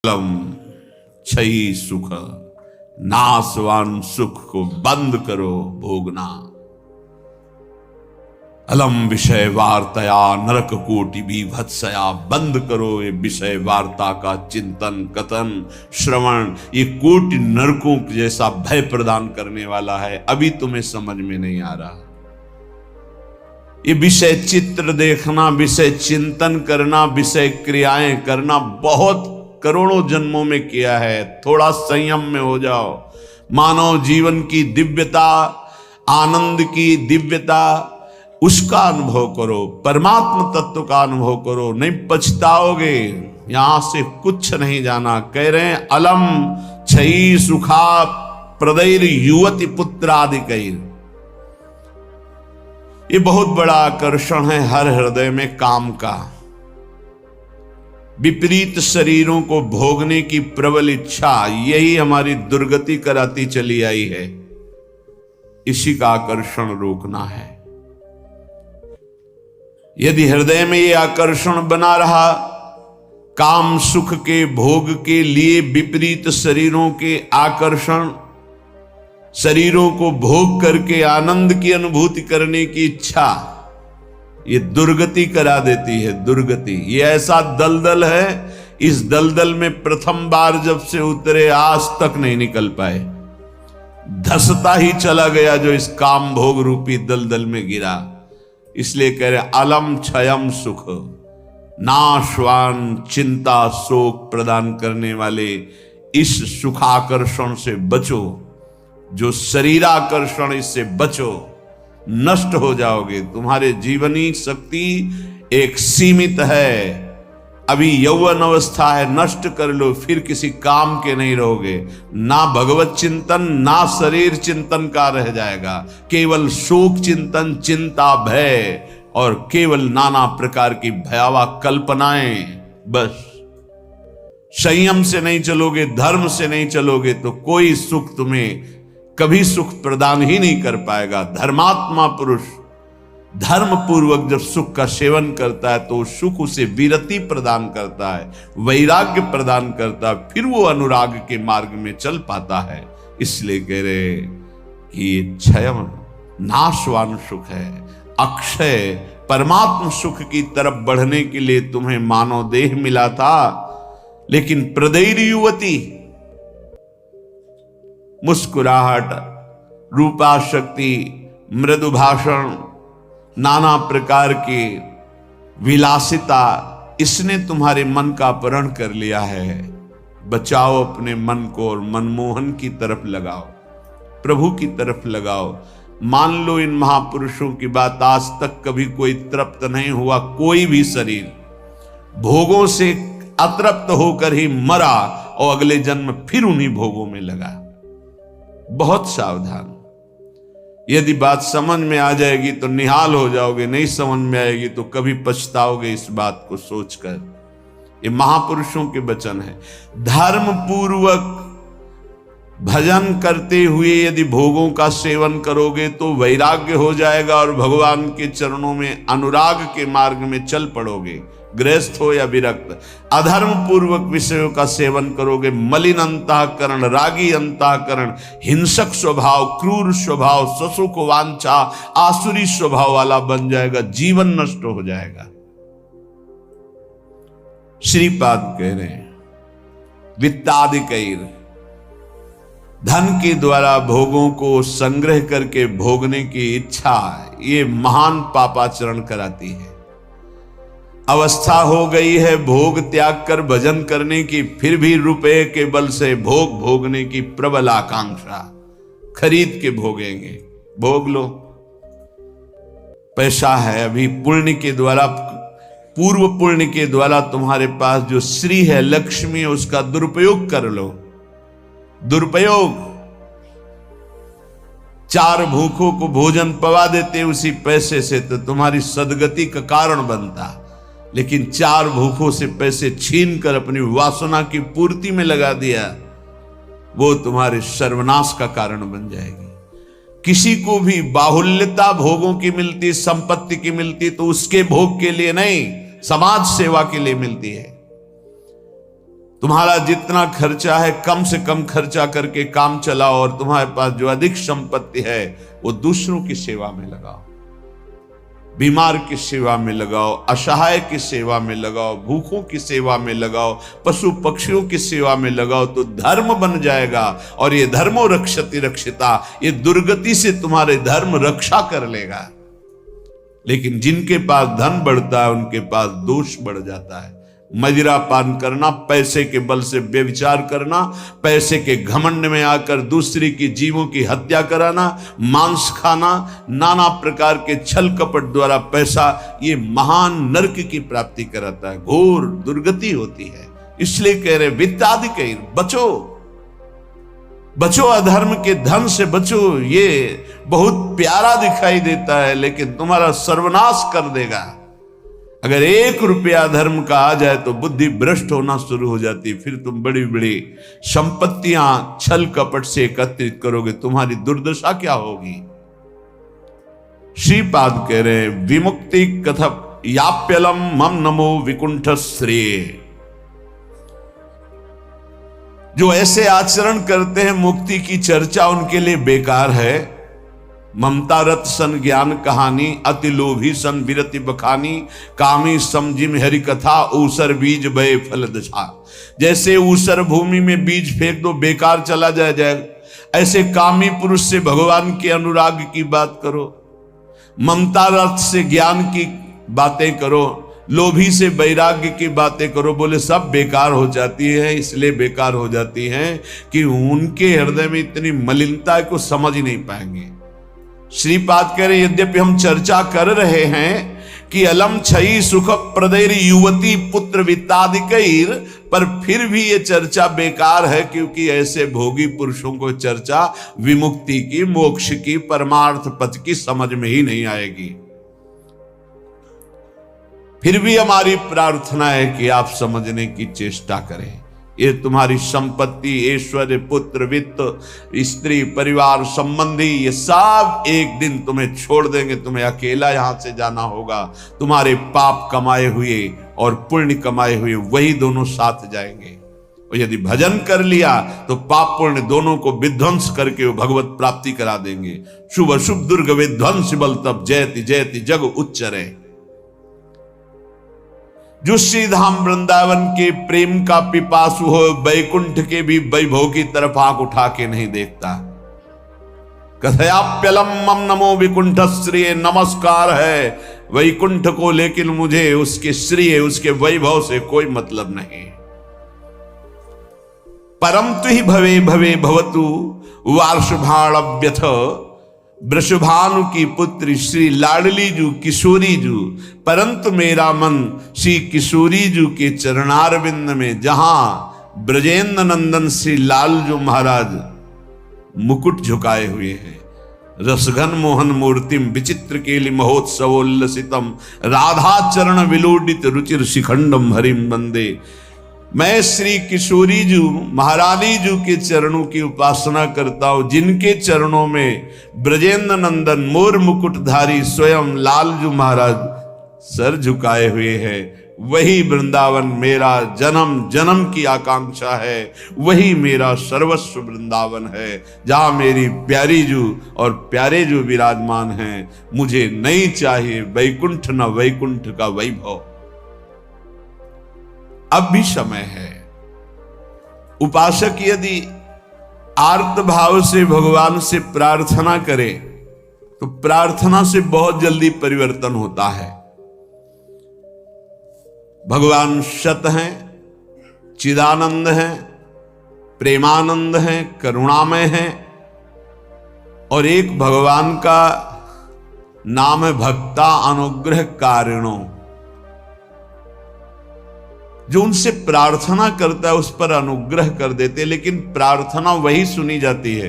अलम क्षयी सुख, नाशवान सुख को बंद करो भोगना। अलम विषय वार्तया नरक कोटि बीभत्सया, बंद करो ये विषय वार्ता का चिंतन कथन श्रवण, ये कोटि नरकों जैसा भय प्रदान करने वाला है। अभी तुम्हें समझ में नहीं आ रहा। ये विषय चित्र देखना, विषय चिंतन करना, विषय क्रियाएं करना बहुत करोड़ों जन्मों में किया है। थोड़ा संयम में हो जाओ। मानव जीवन की दिव्यता, आनंद की दिव्यता, उसका अनुभव करो, परमात्म तत्व का अनुभव करो, नहीं पछताओगे। यहां से कुछ नहीं जाना। कह रहे हैं अलम क्षयी सुखा प्रदैर युवती पुत्रादिकैर। ये बहुत बड़ा आकर्षण है हर हृदय में काम का। विपरीत शरीरों को भोगने की प्रबल इच्छा, यही हमारी दुर्गति कराती चली आई है। इसी का आकर्षण रोकना है। यदि हृदय में यह आकर्षण बना रहा, काम सुख के भोग के लिए विपरीत शरीरों के आकर्षण, शरीरों को भोग करके आनंद की अनुभूति करने की इच्छा, ये दुर्गति करा देती है। दुर्गति ये ऐसा दलदल है, इस दलदल में प्रथम बार जब से उतरे आज तक नहीं निकल पाए। धसता ही चला गया जो इस काम भोग रूपी दलदल में गिरा। इसलिए कह रहे अलम क्षयम सुख, नाशवान चिंता शोक प्रदान करने वाले इस सुखाकर्षण से बचो। जो शरीराकर्षण, इससे बचो, नष्ट हो जाओगे। तुम्हारे जीवनी शक्ति एक सीमित है। अभी यौवन अवस्था है, नष्ट कर लो, फिर किसी काम के नहीं रहोगे। ना भगवत चिंतन, ना शरीर चिंतन का रह जाएगा। केवल शोक चिंतन, चिंता, भय और केवल नाना प्रकार की भयावह कल्पनाएं। बस संयम से नहीं चलोगे, धर्म से नहीं चलोगे तो कोई सुख तुम्हें कभी सुख प्रदान ही नहीं कर पाएगा। धर्मात्मा पुरुष धर्म पूर्वक जब सुख का सेवन करता है तो सुख उसे विरति प्रदान करता है, वैराग्य प्रदान करता है, फिर वो अनुराग के मार्ग में चल पाता है। इसलिए कह रहे कि क्षयम नाशवान सुख है, अक्षय परमात्म सुख की तरफ बढ़ने के लिए तुम्हें मानव देह मिला था। लेकिन प्रदैर युवती, मुस्कुराहट, रूपा शक्ति, मृदु भाषण, नाना प्रकार की विलासिता, इसने तुम्हारे मन का अपहरण कर लिया है। बचाओ अपने मन को और मनमोहन की तरफ लगाओ, प्रभु की तरफ लगाओ। मान लो इन महापुरुषों की बात, आज तक कभी कोई तृप्त नहीं हुआ। कोई भी शरीर भोगों से अतृप्त होकर ही मरा और अगले जन्म फिर उन्हीं भोगों में लगा। बहुत सावधान। यदि बात समझ में आ जाएगी तो निहाल हो जाओगे, नहीं समझ में आएगी तो कभी पछताओगे इस बात को सोचकर। ये महापुरुषों के वचन है। धर्म पूर्वक भजन करते हुए यदि भोगों का सेवन करोगे तो वैराग्य हो जाएगा और भगवान के चरणों में अनुराग के मार्ग में चल पड़ोगे, गृहस्थ हो या विरक्त। अधर्म पूर्वक विषयों का सेवन करोगे, मलिन अंतःकरण, रागी अंतःकरण, हिंसक स्वभाव, क्रूर स्वभाव, ससुख वांछा, आसुरी स्वभाव वाला बन जाएगा, जीवन नष्ट हो जाएगा। श्रीपाद कह रहे हैं वित्तादिकैर, धन के द्वारा भोगों को संग्रह करके भोगने की इच्छा, ये महान पापाचरण कराती है। अवस्था हो गई है भोग त्याग कर भजन करने की, फिर भी रुपए के बल से भोग भोगने की प्रबल आकांक्षा, खरीद के भोगेंगे। भोग लो, पैसा है अभी, पुण्य के द्वारा, पूर्व पुण्य के द्वारा तुम्हारे पास जो श्री है, लक्ष्मी है, उसका दुरुपयोग कर लो। दुरुपयोग, 4 भूखों को भोजन पवा देते उसी पैसे से तो तुम्हारी सदगति का कारण बनता। लेकिन 4 भूखों से पैसे छीन कर अपनी वासना की पूर्ति में लगा दिया, वो तुम्हारे सर्वनाश का कारण बन जाएगी। किसी को भी बाहुल्यता भोगों की मिलती, संपत्ति की मिलती तो उसके भोग के लिए नहीं, समाज सेवा के लिए मिलती है। तुम्हारा जितना खर्चा है कम से कम खर्चा करके काम चलाओ, और तुम्हारे पास जो अधिक संपत्ति है वो दूसरों की सेवा में लगाओ, बीमार की सेवा में लगाओ, असहाय की सेवा में लगाओ, भूखों की सेवा में लगाओ, पशु पक्षियों की सेवा में लगाओ, तो धर्म बन जाएगा। और ये धर्मो रक्षति रक्षिता, ये दुर्गति से तुम्हारे धर्म रक्षा कर लेगा। लेकिन जिनके पास धन बढ़ता है उनके पास दोष बढ़ जाता है। मदिरा पान करना, पैसे के बल से व्यभिचार करना, पैसे के घमंड में आकर दूसरी की जीवों की हत्या कराना, मांस खाना, नाना प्रकार के छल कपट द्वारा पैसा, ये महान नरक की प्राप्ति कराता है, घोर दुर्गति होती है। इसलिए कह रहे वित्तादि बचो, बचो, अधर्म के धन से बचो। ये बहुत प्यारा दिखाई देता है लेकिन तुम्हारा सर्वनाश कर देगा। अगर 1 रुपया धर्म का आ जाए तो बुद्धि भ्रष्ट होना शुरू हो जाती है। फिर तुम बड़ी बड़ी संपत्तियां छल कपट से एकत्रित करोगे, तुम्हारी दुर्दशा क्या होगी। श्रीपाद कह रहे हैं विमुक्ति कथप याप्यलम मम नमो विकुंठ श्रेय। जो ऐसे आचरण करते हैं मुक्ति की चर्चा उनके लिए बेकार है। ममता रत सन ज्ञान कहानी, अति लोभी सन विरति बखानी, कामी समझिम हरि कथा, ऊसर बीज बय फल दशा। जैसे ऊसर भूमि में बीज फेंक दो बेकार चला जाए, ऐसे कामी पुरुष से भगवान के अनुराग की बात करो, ममता रत से ज्ञान की बातें करो, लोभी से वैराग्य की बातें करो। बोले सब बेकार हो जाती है। इसलिए बेकार हो जाती हैं कि उनके हृदय में इतनी मलिनता है को समझ ही नहीं पाएंगे। श्रीपाद कह रहे यद्यपि हम चर्चा कर रहे हैं कि अलम छई सुख प्रदैर युवती पुत्र वित्तादिकैर, पर फिर भी ये चर्चा बेकार है, क्योंकि ऐसे भोगी पुरुषों को चर्चा विमुक्ति की, मोक्ष की, परमार्थ पथ की समझ में ही नहीं आएगी। फिर भी हमारी प्रार्थना है कि आप समझने की चेष्टा करें। ये तुम्हारी संपत्ति, ऐश्वर्य, पुत्र, वित्त, स्त्री, परिवार, संबंधी, ये सब एक दिन तुम्हें छोड़ देंगे। तुम्हें अकेला यहां से जाना होगा। तुम्हारे पाप कमाए हुए और पुण्य कमाए हुए वही दोनों साथ जाएंगे। और यदि भजन कर लिया तो पाप पुण्य दोनों को विध्वंस करके वो भगवत प्राप्ति करा देंगे। शुभ अशुभ दुर्ग विध्वंस बल तब जयति जयति जग उच्चरे। जो श्री धाम वृंदावन के प्रेम का पिपासु हो, बैकुंठ के भी वैभव की तरफ आंख उठा के नहीं देखता। कथयाप्यलम मम नमो विकुंठ श्रेय, नमस्कार है वैकुंठ को, लेकिन मुझे उसके श्रेय, उसके वैभव से कोई मतलब नहीं। परम तु ही भवे भवे भवतु वार्षभाण्यथ, वृषभानु की पुत्री श्री लाडली जू किशोरी जू, परंतु मेरा मन श्री किशोरी जू के चरणारविंद में, जहां ब्रजेंद्र नंदन श्री लाल जो महाराज मुकुट झुकाए हुए हैं, रसघन मोहन मूर्तिम विचित्र केलि महोत्सवोल्लसितम, राधा चरण विलोडित रुचिर शिखंडम हरिम वंदे। मैं श्री किशोरी जू महारानी जू के चरणों की उपासना करता हूं, जिनके चरणों में ब्रजेंद्र नंदन मोर मुकुटधारी स्वयं लालजू महाराज सर झुकाए हुए हैं। वही वृंदावन मेरा जन्म जन्म की आकांक्षा है, वही मेरा सर्वस्व वृंदावन है, जहां मेरी प्यारी जू और प्यारे जू विराजमान हैं। मुझे नहीं चाहिए वैकुंठ न वैकुंठ का वैभव। अब भी समय है। उपासक यदि आर्त भाव से भगवान से प्रार्थना करे तो प्रार्थना से बहुत जल्दी परिवर्तन होता है। भगवान सत हैं, चिदानंद हैं, प्रेमानंद हैं, करुणामय हैं, और एक भगवान का नाम है भक्ता अनुग्रह कारिणो। जो उनसे प्रार्थना करता है उस पर अनुग्रह कर देते, लेकिन प्रार्थना वही सुनी जाती है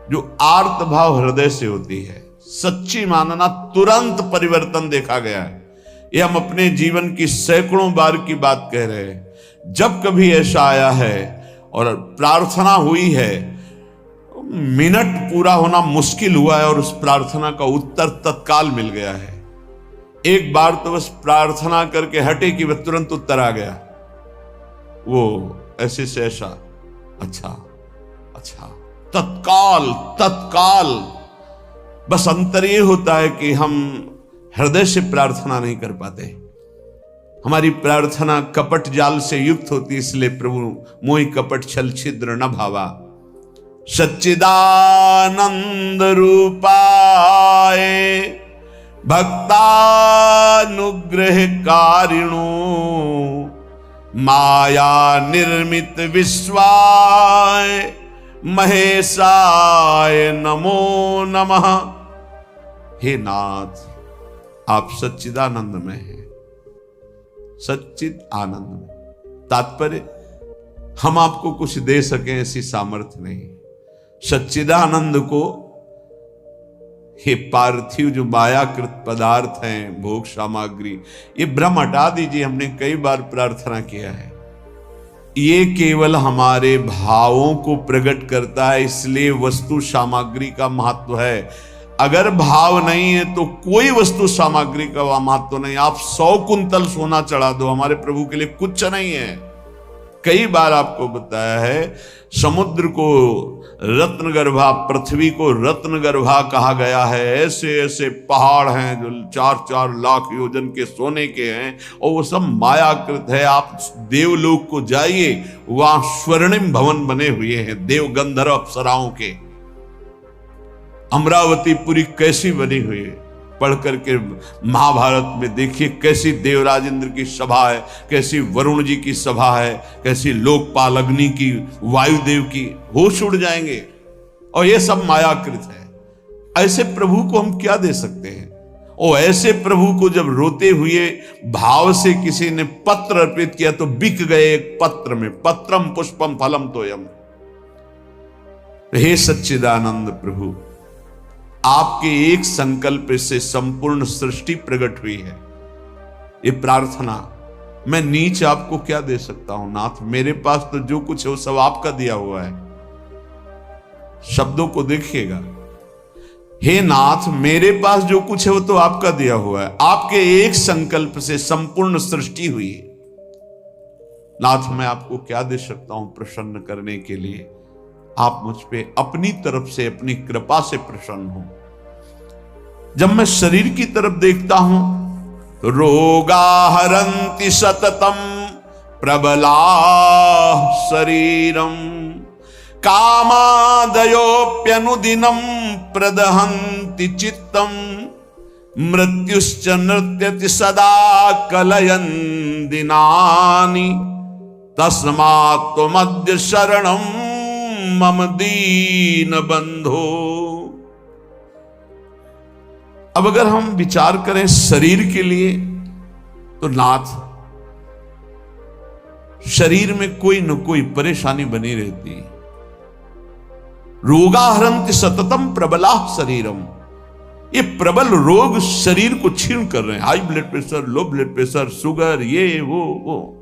जो आर्त भाव हृदय से होती है। सच्ची मानना, तुरंत परिवर्तन देखा गया है। ये हम अपने जीवन की सैकड़ों बार की बात कह रहे हैं। जब कभी ऐसा आया है और प्रार्थना हुई है, मिनट पूरा होना मुश्किल हुआ है और उस प्रार्थना का उत्तर तत्काल मिल गया है। एक बार तो बस प्रार्थना करके हटे कि वह तुरंत उत्तर आ गया। वो ऐसे से ऐसा, अच्छा अच्छा, तत्काल तत्काल। बस अंतर ये होता है कि हम हृदय से प्रार्थना नहीं कर पाते, हमारी प्रार्थना कपट जाल से युक्त होती, इसलिए प्रभु मोहि कपट छल छिद्र न भावा। सच्चिदानंद रूपाय भक्तानुग्रह कारिणो माया निर्मित विश्वाय महेशाय नमो नमः। हे नाथ, आप सच्चिदानंद में हैं, सच्चिद आनंद में। तात्पर्य, हम आपको कुछ दे सकें ऐसी सामर्थ्य नहीं। सच्चिदानंद को हे पार्थिव जो मायाकृत पदार्थ हैं, भोग सामग्री, ये भ्रम हटा दीजिए। हमने कई बार प्रार्थना किया है, ये केवल हमारे भावों को प्रकट करता है, इसलिए वस्तु सामग्री का महत्व है। अगर भाव नहीं है तो कोई वस्तु सामग्री का महत्व नहीं। आप 100 कुंतल सोना चढ़ा दो, हमारे प्रभु के लिए कुछ नहीं है। कई बार आपको बताया है, समुद्र को रत्नगर्भा, पृथ्वी को रत्नगर्भा कहा गया है। ऐसे ऐसे पहाड़ हैं जो 4-4 लाख योजन के सोने के हैं, और वो सब मायाकृत है। आप देवलोक को जाइए, वहां स्वर्णिम भवन बने हुए हैं देव गंधर्व अप्सराओं के। अमरावतीपुरी कैसी बनी हुई है, पढ़ करके महाभारत में देखिए कैसी देवराज इंद्र की सभा है, कैसी वरुण जी की सभा है, कैसी लोकपाल अग्नि की, वायुदेव की, होश उड़ जाएंगे। और ये सब मायाकृत है। ऐसे प्रभु को हम क्या दे सकते हैं? और ऐसे प्रभु को जब रोते हुए भाव से किसी ने पत्र अर्पित किया तो बिक गए एक पत्र में। पत्रम पुष्पम फलम तोयम। हे सच्चिदानंद प्रभु, आपके एक संकल्प से संपूर्ण सृष्टि प्रकट हुई है। ये प्रार्थना, मैं नीच आपको क्या दे सकता हूं नाथ? मेरे पास तो जो कुछ है वो सब आपका दिया हुआ है। शब्दों को देखिएगा, हे नाथ, मेरे पास जो कुछ है वो तो आपका दिया हुआ है। आपके एक संकल्प से संपूर्ण सृष्टि हुई है। नाथ, मैं आपको क्या दे सकता हूं प्रसन्न करने के लिए? आप मुझ पे अपनी तरफ से, अपनी कृपा से प्रसन्न हो। जब मैं शरीर की तरफ देखता हूं तो रोगा हरन्ति सततम प्रबला शरीरम कामादयोप्यनुदिनम प्रदहन्ति चित्तम मृत्युश्च नृत्यति सदा कलयन् दिनानि तस्मात् त्वमद्य शरणं मम दीन बंधो। अब अगर हम विचार करें शरीर के लिए तो नाथ, शरीर में कोई न कोई परेशानी बनी रहती। रोगाहरन्ति सततम प्रबला शरीरम। ये प्रबल रोग शरीर को छीन कर रहे हैं। High blood pressure, low blood pressure, sugar, ये वो।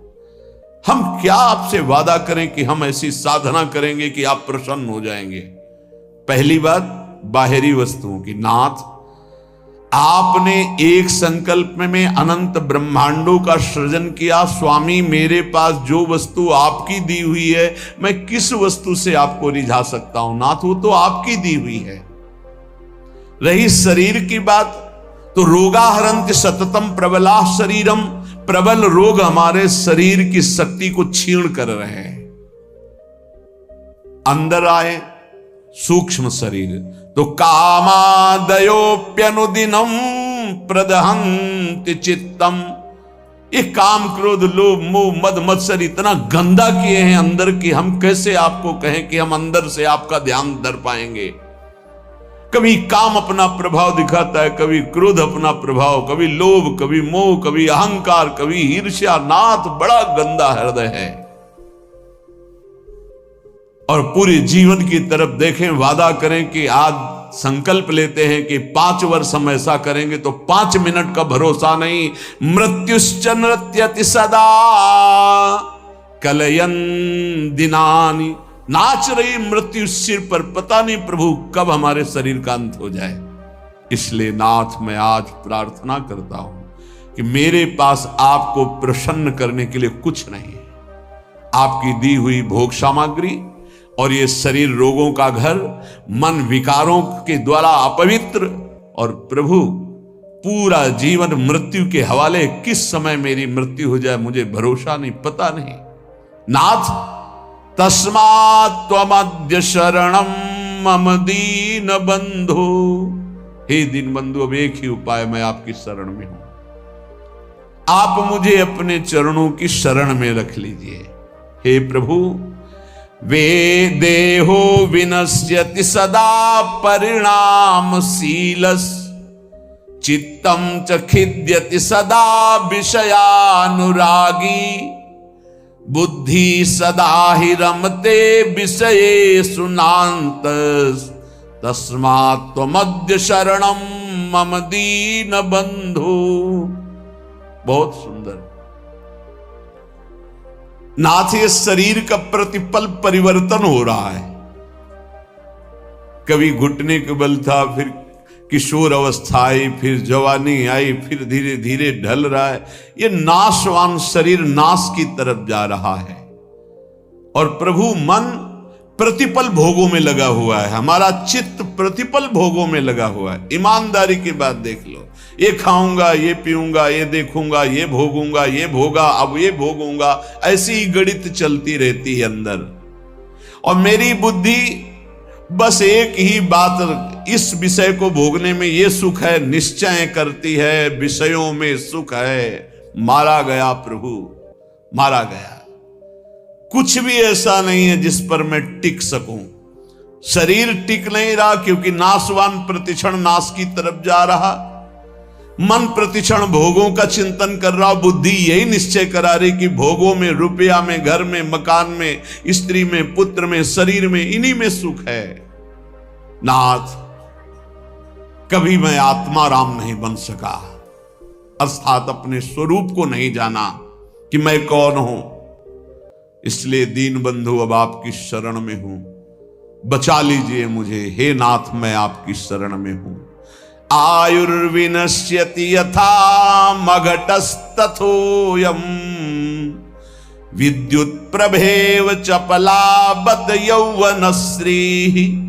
हम क्या आपसे वादा करें कि हम ऐसी साधना करेंगे कि आप प्रसन्न हो जाएंगे? पहली बात, बाहरी वस्तुओं की। नाथ, आपने एक संकल्प में अनंत ब्रह्मांडों का सृजन किया। स्वामी, मेरे पास जो वस्तु आपकी दी हुई है, मैं किस वस्तु से आपको रिझा सकता हूं? नाथ, वो तो आपकी दी हुई है। रही शरीर की बात, तो रोगाहरन्ति सततम प्रबला शरीरम। प्रबल रोग हमारे शरीर की शक्ति को छीण कर रहे हैं। अंदर आए सूक्ष्म शरीर, तो कामादयोप्यनुदिनम प्रदहन्ति चित्तम। ये काम, क्रोध, लोभ, मोह, मद, मत्सर इतना गंदा किए हैं अंदर की, हम कैसे आपको कहें कि हम अंदर से आपका ध्यान धर पाएंगे? कभी काम अपना प्रभाव दिखाता है, कभी क्रोध अपना प्रभाव, कभी लोभ, कभी मोह, कभी अहंकार, कभी ईर्ष्या। नाथ, बड़ा गंदा हृदय है। और पूरे जीवन की तरफ देखें, वादा करें कि आज संकल्प लेते हैं कि 5 वर्ष हम ऐसा करेंगे, तो 5 मिनट का भरोसा नहीं। मृत्युश्च नृत्यति सदा कलयन् दिनानि। नाच रही मृत्यु सिर पर, पता नहीं प्रभु कब हमारे शरीर का अंत हो जाए। इसलिए नाथ, मैं आज प्रार्थना करता हूं कि मेरे पास आपको प्रसन्न करने के लिए कुछ नहीं है। आपकी दी हुई भोग सामग्री और ये शरीर रोगों का घर, मन विकारों के द्वारा अपवित्र, और प्रभु पूरा जीवन मृत्यु के हवाले। किस समय मेरी मृत्यु हो जाए मुझे भरोसा नहीं, पता नहीं। नाथ तस्मात् त्वमद्य शरणम मम दीन बंधु। हे दीन बंधु, अब एक ही उपाय, मैं आपकी शरण में हूं। आप मुझे अपने चरणों की शरण में रख लीजिए। हे प्रभु, वे देहो विनश्यति सदा परिणामशीलस्, चित्तम च खिद्यति सदा विषयानुरागी, बुद्धि सदा ही रमते विषयेषु नान्तस्, तस्मात् त्वमद्य शरणम मम दीन बंधु। बहुत सुंदर। नाथ, ये शरीर का प्रतिपल परिवर्तन हो रहा है। कभी घुटने के बल था, फिर किशोर अवस्था आई, फिर जवानी आई, फिर धीरे धीरे ढल रहा है। ये नाशवान शरीर नाश की तरफ जा रहा है और प्रभु मन प्रतिपल भोगों में लगा हुआ है। हमारा चित्त प्रतिपल भोगों में लगा हुआ है। ईमानदारी की बात देख लो, ये खाऊंगा, ये पीऊंगा, ये देखूंगा, ये भोगूंगा, ये भोगा, अब ये भोगूंगा, ऐसी ही गणित चलती रहती है अंदर। और मेरी बुद्धि बस एक ही बात, इस विषय को भोगने में ये सुख है निश्चय करती है, विषयों में सुख है। मारा गया प्रभु, मारा गया। कुछ भी ऐसा नहीं है जिस पर मैं टिक सकूं। शरीर टिक नहीं रहा क्योंकि नाशवान प्रतिक्षण नाश की तरफ जा रहा। मन प्रतिक्षण भोगों का चिंतन कर रहा। बुद्धि यही निश्चय करा रही कि भोगों में, रुपया में, घर में, मकान में, स्त्री में, पुत्र में, शरीर में, इन्हीं में सुख है। नाथ, कभी मैं आत्मा राम नहीं बन सका, अर्थात अपने स्वरूप को नहीं जाना कि मैं कौन हूं। इसलिए दीन बंधु, अब आपकी शरण में हूं, बचा लीजिए मुझे। हे नाथ, मैं आपकी शरण में हूं। आयुर्विनश्यति यथा मघटस्तथोयम्, विद्युत प्रभेव चपलाबत यौवनश्री,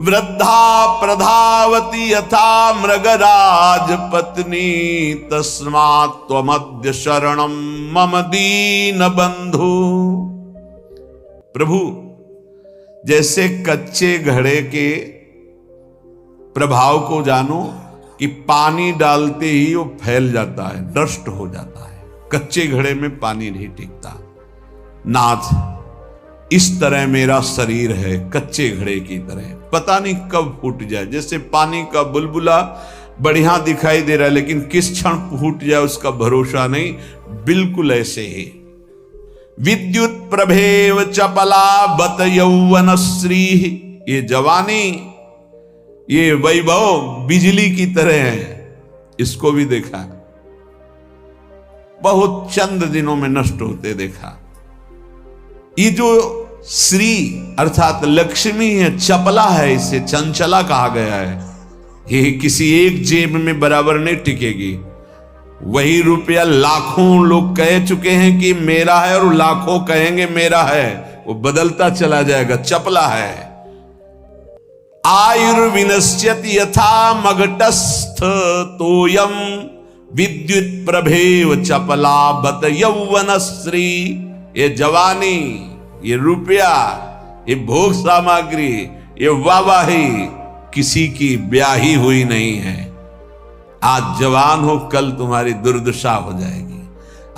वृद्धा प्रधावति यथा मृगराज पत्नी, तस्मात् त्वमद्य शरणम मम दीन बंधु। प्रभु, जैसे कच्चे घड़े के प्रभाव को जानो कि पानी डालते ही वो फैल जाता है, नष्ट हो जाता है। कच्चे घड़े में पानी नहीं टिकता। नाथ, इस तरह मेरा शरीर है, कच्चे घड़े की तरह, पता नहीं कब फूट जाए। जैसे पानी का बुलबुला बढ़िया दिखाई दे रहा है लेकिन किस क्षण फूट जाए उसका भरोसा नहीं, बिल्कुल ऐसे ही। विद्युत प्रभेव चपला बत यौवनश्री, ये जवानी, ये वैभव बिजली की तरह है। इसको भी देखा, बहुत चंद दिनों में नष्ट होते देखा। ये जो श्री अर्थात लक्ष्मी है, चपला है, इसे चंचला कहा गया है। ये किसी एक जेब में बराबर नहीं टिकेगी। वही रुपया लाखों लोग कह चुके हैं कि मेरा है और लाखों कहेंगे मेरा है, वो बदलता चला जाएगा, चपला है। आयुर्विनश्यति यथा मघटस्थ तोयम, विद्युत प्रभेव चपला बत यौवनश्री। ये जवानी, ये रुपया, ये भोग सामग्री, ये वाहवाही किसी की ब्याही हुई नहीं है। आज जवान हो, कल तुम्हारी दुर्दशा हो जाएगी।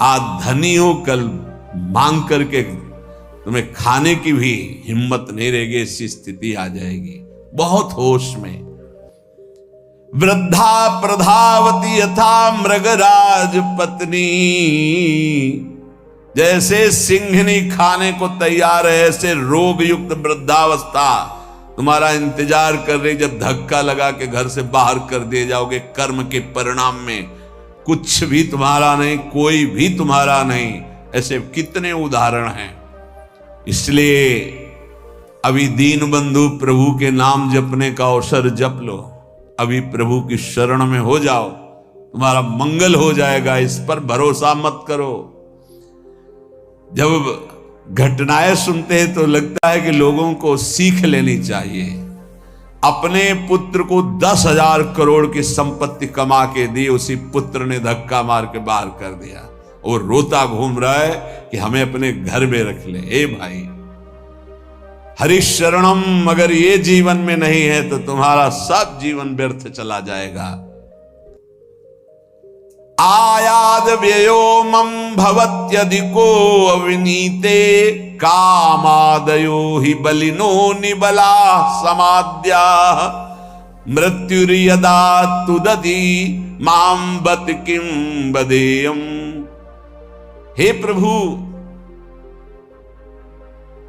आज धनी हो, कल मांग करके तुम्हें खाने की भी हिम्मत नहीं रहेगी, ऐसी स्थिति आ जाएगी। बहुत होश में। वृद्धा प्रधावती यथा मृगराज पत्नी, जैसे सिंहनी खाने को तैयार है, ऐसे रोग युक्त वृद्धावस्था तुम्हारा इंतजार कर रही। जब धक्का लगा के घर से बाहर कर दिए जाओगे, कर्म के परिणाम में कुछ भी तुम्हारा नहीं, कोई भी तुम्हारा नहीं। ऐसे कितने उदाहरण हैं। इसलिए अभी दीन बंधु प्रभु के नाम जपने का अवसर जप लो। अभी प्रभु की शरण में हो जाओ, तुम्हारा मंगल हो जाएगा। इस पर भरोसा मत करो। जब घटनाएं सुनते हैं तो लगता है कि लोगों को सीख लेनी चाहिए। अपने पुत्र को 10,000 करोड़ की संपत्ति कमा के दी, उसी पुत्र ने धक्का मार के बाहर कर दिया और रोता घूम रहा है कि हमें अपने घर में रख ले। ए भाई, हरिशरणम अगर ये जीवन में नहीं है तो तुम्हारा सब जीवन व्यर्थ चला जाएगा। आयाद व्ययो मम भवत्यधिको अविनीते कामादयो हि बलिनो निबला समाद्या मृत्युर्यदा तुदति मां बत किं बदेयम्। हे प्रभु,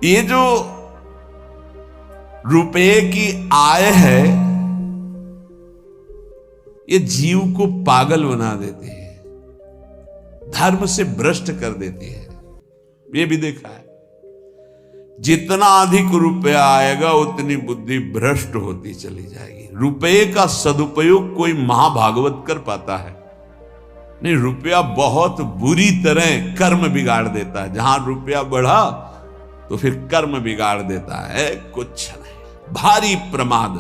ये जो रुपए की आय है ये जीव को पागल बना देती है, धर्म से भ्रष्ट कर देती है। ये भी देखा है, जितना अधिक रुपया आएगा उतनी बुद्धि भ्रष्ट होती चली जाएगी। रुपये का सदुपयोग कोई महाभागवत कर पाता है नहीं, रुपया बहुत बुरी तरह कर्म बिगाड़ देता है। जहां रुपया बढ़ा तो फिर कर्म बिगाड़ देता है, कुछ नहीं, भारी प्रमाद।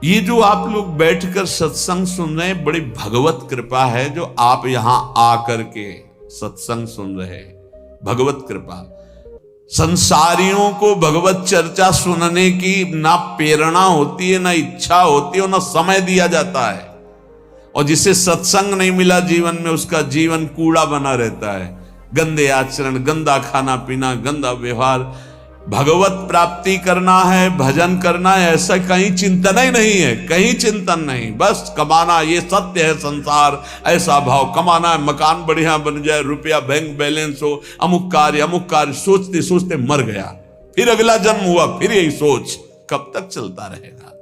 ये जो आप लोग बैठकर सत्संग सुन रहे हैं, बड़ी भगवत कृपा है जो आप यहां आकर के सत्संग सुन रहे हैं, भगवत कृपा। संसारियों को भगवत चर्चा सुनने की ना प्रेरणा होती है, ना इच्छा होती है, ना समय दिया जाता है। और जिसे सत्संग नहीं मिला जीवन में, उसका जीवन कूड़ा बना रहता है। गंदे आचरण, गंदा खाना पीना, गंदा व्यवहार। भगवत प्राप्ति करना है, भजन करना है, ऐसा कहीं चिंतन ही नहीं है, कहीं चिंतन नहीं। बस कमाना, ये सत्य है संसार, ऐसा भाव, कमाना है, मकान बढ़िया बन जाए, रुपया बैंक बैलेंस हो, अमुक कार्य सोचते सोचते मर गया, फिर अगला जन्म हुआ, फिर यही सोच, कब तक चलता रहेगा।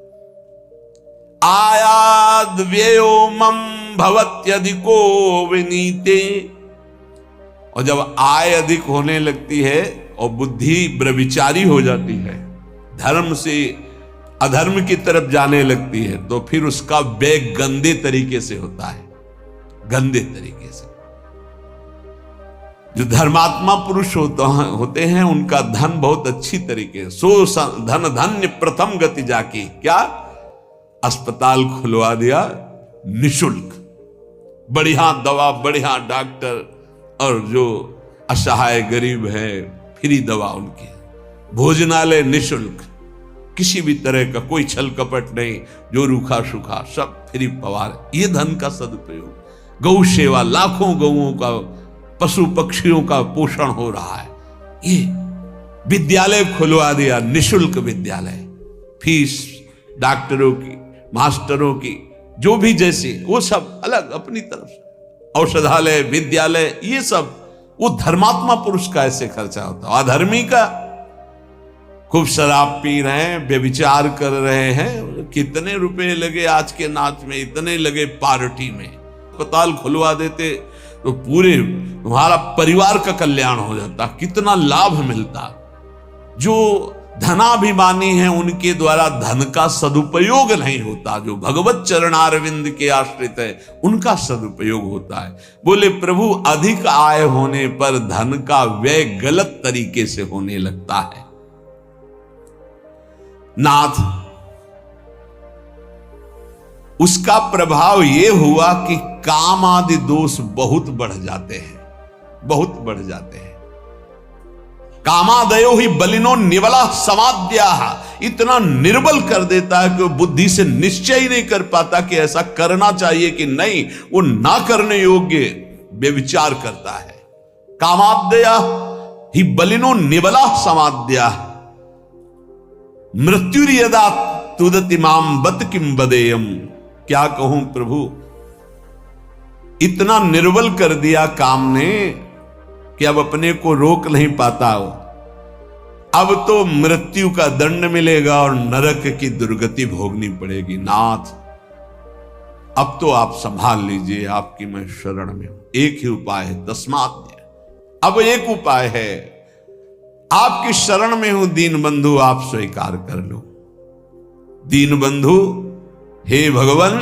आयाद व्ययो मम भवत्यधिको विनीते। और जब आय अधिक होने लगती है और बुद्धि व्यभिचारी हो जाती है, धर्म से अधर्म की तरफ जाने लगती है, तो फिर उसका व्यय गंदे तरीके से होता है, गंदे तरीके से। जो धर्मात्मा पुरुष होते हैं उनका धन बहुत अच्छी तरीके, सो धन धन्य प्रथम गति जाकी। क्या? अस्पताल खुलवा दिया निशुल्क, बढ़िया दवा, बढ़िया डॉक्टर, और जो असहाय गरीब है फ्री दवा उनकी, भोजनालय निशुल्क, किसी भी तरह का कोई छल कपट नहीं, जो रूखा सूखा सब फ्री पवार। ये धन का सदुपयोग। गौ सेवा, लाखों गौओं का, पशु पक्षियों का पोषण हो रहा है। ये विद्यालय खुलवा दिया, निशुल्क विद्यालय, फीस डॉक्टरों की, मास्टरों की, जो भी जैसे, वो सब अलग अपनी तरफ से, औषधालय, विद्यालय, ये सब वो धर्मात्मा पुरुष का ऐसे खर्चा होता है। अधर्मी का खूब शराब पी रहे हैं, व्यभिचार कर रहे हैं, कितने रुपए लगे आज के नाच में, इतने लगे पार्टी में। अस्पताल खुलवा देते तो पूरे तुम्हारा परिवार का कल्याण हो जाता, कितना लाभ मिलता। जो धनाभिमानी हैं उनके द्वारा धन का सदुपयोग नहीं होता, जो भगवत चरणारविंद के आश्रित है उनका सदुपयोग होता है। बोले प्रभु, अधिक आय होने पर धन का व्यय गलत तरीके से होने लगता है। नाथ, उसका प्रभाव यह हुआ कि काम आदि दोष बहुत बढ़ जाते हैं, बहुत बढ़ जाते हैं। कामादयो ही बलिनो निबला समाद्या, इतना निर्बल कर देता है कि वो बुद्धि से निश्चय ही नहीं कर पाता कि ऐसा करना चाहिए कि नहीं, वो ना करने योग्य व्यभिचार करता है। कामादया ही बलिनो निबला समाद्या मृत्युर्यदा तुदति माम बत किम बदेयम। क्या कहूं प्रभु, इतना निर्बल कर दिया काम ने कि अब अपने को रोक नहीं पाता हो। अब तो मृत्यु का दंड मिलेगा और नरक की दुर्गति भोगनी पड़ेगी। नाथ, अब तो आप संभाल लीजिए, आपकी मैं शरण में हूं। एक ही उपाय है, तस्मात्। अब एक उपाय है, आपकी शरण में हूं दीन बंधु, आप स्वीकार कर लो। दीन बंधु, हे भगवान,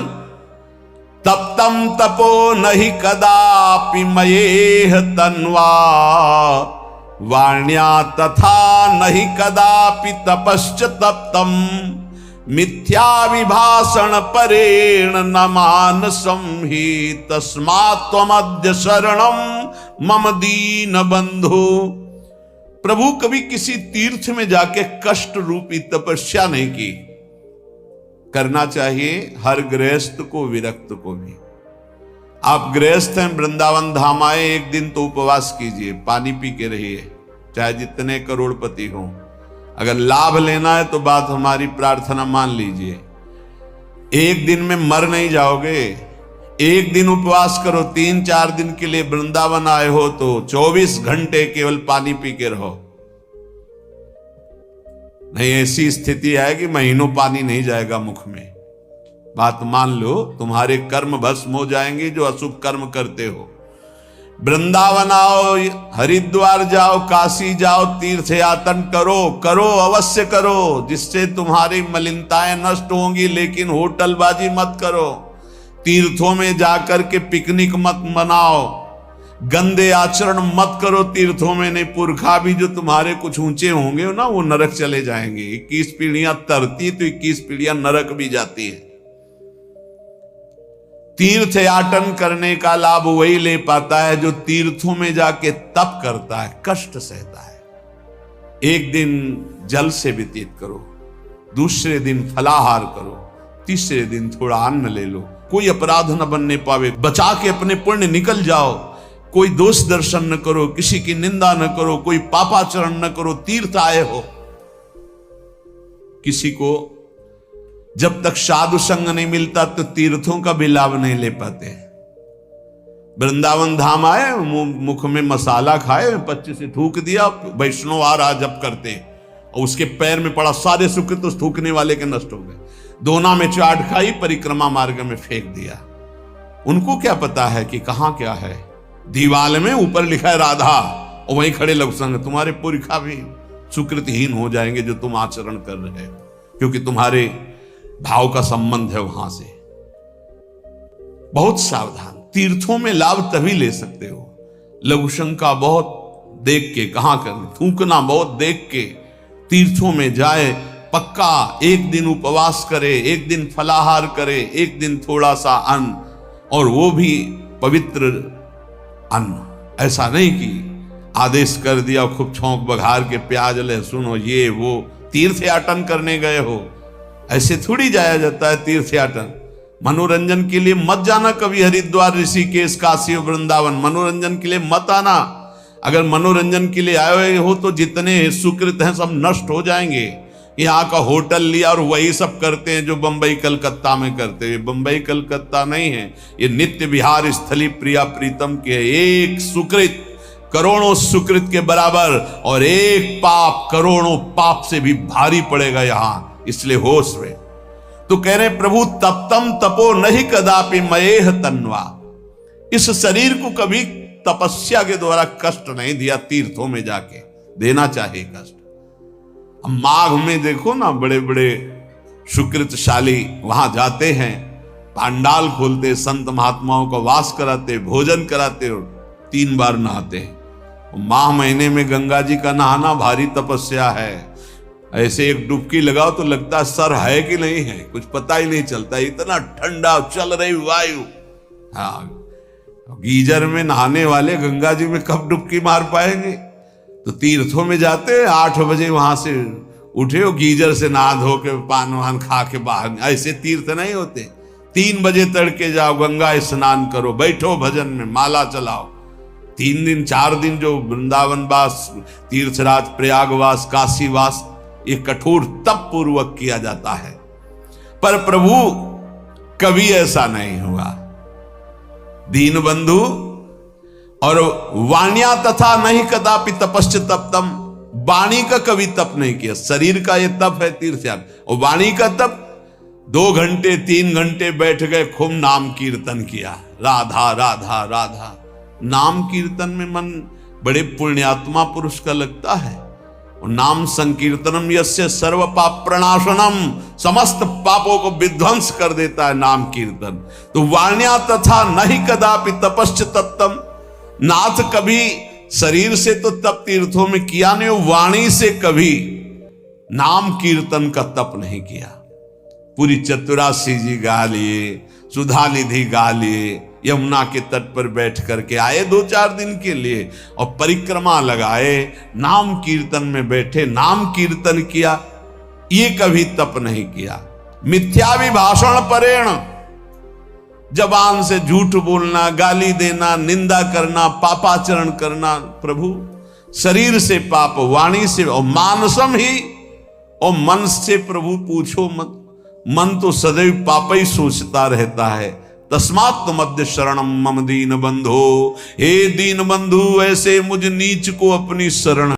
तप्तं तपो नहि कदापि मयेह तन्वा वाण्या तथा नहि कदापि तपश्च तप्तम मिथ्या विभाषण परेण न मानसं हि तस्मात् त्वमद्य शरणं मम दीन बंधु। प्रभु कभी किसी तीर्थ में जाके कष्ट रूपी तपस्या नहीं की। करना चाहिए हर गृहस्थ को, विरक्त को भी। आप गृहस्थ हैं, वृंदावन धाम आए, एक दिन तो उपवास कीजिए, पानी पी के रहिए, चाहे जितने करोड़पति हों। अगर लाभ लेना है तो बात हमारी प्रार्थना मान लीजिए। एक दिन में मर नहीं जाओगे। एक दिन उपवास करो, 3-4 दिन के लिए वृंदावन आए हो तो 24 घंटे केवल पानी पी के रहो। नहीं, ऐसी स्थिति आएगी महीनों पानी नहीं जाएगा मुख में। बात मान लो, तुम्हारे कर्म भस्म हो जाएंगे जो अशुभ कर्म करते हो। वृंदावन आओ, हरिद्वार जाओ, काशी जाओ, तीर्थ यातन करो, करो अवश्य करो, जिससे तुम्हारी मलिनताएं नष्ट होंगी। लेकिन होटलबाजी मत करो, तीर्थों में जाकर के पिकनिक मत मनाओ, गंदे आचरण मत करो तीर्थों में। नहीं, पुरखा भी जो तुम्हारे कुछ ऊंचे होंगे ना, वो नरक चले जाएंगे। 21 पीढ़ियां तरती तो 21 पीढ़ियां नरक भी जाती है। तीर्थ याटन करने का लाभ वही ले पाता है जो तीर्थों में जाके तप करता है, कष्ट सहता है। एक दिन जल से व्यतीत करो, दूसरे दिन फलाहार करो, तीसरे दिन थोड़ा अन्न ले लो। कोई अपराध न बनने पावे, बचा के अपने पुण्य निकल जाओ। कोई दोष दर्शन न करो, किसी की निंदा न करो, कोई पापाचरण न करो। तीर्थ आए हो, किसी को जब तक साधु संग नहीं मिलता तो तीर्थों का भी लाभ नहीं ले पाते। वृंदावन धाम आए, मुख में मसाला खाए, 25 से थूक दिया, वैष्णव आ रहा जब करते, और उसके पैर में पड़ा, सारे सुख तो थूकने वाले के नष्ट हो गए। दोना में चाट खाई, परिक्रमा मार्ग में फेंक दिया। उनको क्या पता है कि कहां क्या है। दीवाल में ऊपर लिखा है राधा, और वहीं खड़े लोग संग। तुम्हारे पुरखा भी सुकृतहीन हो जाएंगे जो तुम आचरण कर रहे हो, क्योंकि तुम्हारे भाव का संबंध है वहां से। बहुत सावधान। तीर्थों में लाभ तभी ले सकते हो, लघु शंका बहुत देख के, कहां करना, थूकना बहुत देख के तीर्थों में जाए। पक्का एक दिन उपवास करे, एक दिन फलाहार करे, एक दिन थोड़ा सा अन्न, और वो भी पवित्र अन्न। ऐसा नहीं कि आदेश कर दिया खूब छौंक बघार के प्याज लहसुन हो, ये वो। तीर्थ याटन करने गए हो, ऐसे थोड़ी जाया जाता है तीर्थ याटन। मनोरंजन के लिए मत जाना कभी हरिद्वार, ऋषिकेश, काशी और वृंदावन। मनोरंजन के लिए मत आना। अगर मनोरंजन के लिए आए हुए हो तो जितने सुकृत हैं सब नष्ट हो जाएंगे। यहाँ का होटल लिया और वही सब करते हैं जो बंबई कलकत्ता में करते हैं। बंबई कलकत्ता नहीं है, ये नित्य विहार स्थली प्रिया प्रीतम के। एक सुकृत करोड़ों सुकृत के बराबर, और एक पाप करोड़ों पाप से भी भारी पड़ेगा यहाँ। इसलिए होश में तो कह रहे प्रभु, तप्तम तपो नहीं कदापि मयेह तन्वा। इस शरीर को कभी तपस्या के द्वारा कष्ट नहीं दिया, तीर्थों में जाके देना चाहिए कष्ट। माघ में देखो ना, बड़े बड़े सुकृतशाली वहां जाते हैं, पांडाल खोलते, संत महात्माओं का वास कराते, भोजन कराते और 3 बार नहाते हैं। माह महीने में गंगा जी का नहाना भारी तपस्या है। ऐसे एक डुबकी लगाओ तो लगता है सर है कि नहीं है, कुछ पता ही नहीं चलता, इतना ठंडा चल रही वायु। हाँ, गीजर में नहाने वाले गंगा जी में कब डुबकी मार पाएंगे। तो तीर्थों में जाते 8 बजे वहां से उठे हो, गीजर से नहा धो के पान वान खा के बाहर। ऐसे तीर्थ नहीं होते। 3 बजे तड़के जाओ, गंगा स्नान करो, बैठो भजन में, माला चलाओ। 3 दिन 4 दिन जो वृंदावन वास, तीर्थराज, प्रयागवास, काशीवास, ये कठोर तप पूर्वक किया जाता है। पर प्रभु कभी ऐसा नहीं हुआ। दीन बंधु और वाण्या तथा नहीं कदापि तपश्च तप्तम। वाणी का कभी तप नहीं किया। शरीर का ये तप है तीर्थ यान, और वाणी का तप 2 घंटे 3 घंटे बैठ गए, खूब नाम कीर्तन किया, राधा राधा राधा। नाम कीर्तन में मन बड़े पुण्यात्मा पुरुष का लगता है। नाम संकीर्तनम यस्य सर्व पाप प्रणाशनम, समस्त पापों को विध्वंस कर देता है नाम कीर्तन। तो वाण्या तथा नहीं कदापि तपश्च तत्तम, नाथ कभी शरीर से तो तप तीर्थों में किया नहीं, वाणी से कभी नाम कीर्तन का तप नहीं किया। पूरी चतुरासी जी गा लिए, सुधा निधि गा लिए, यमुना के तट पर बैठ करके आए 2-4 दिन के लिए और परिक्रमा लगाए, नाम कीर्तन में बैठे, नाम कीर्तन किया, ये कभी तप नहीं किया। मिथ्याभिभाषण परेण, जबान से झूठ बोलना, गाली देना, निंदा करना, पापाचरण करना, प्रभु शरीर से पाप, वाणी से, और मानसम ही, और मन से प्रभु पूछो मत, मन तो सदैव पाप ही सोचता रहता है। तस्मात् मध्य शरणम मम दीन बंधो, हे दीन बंधु ऐसे मुझ नीच को अपनी शरण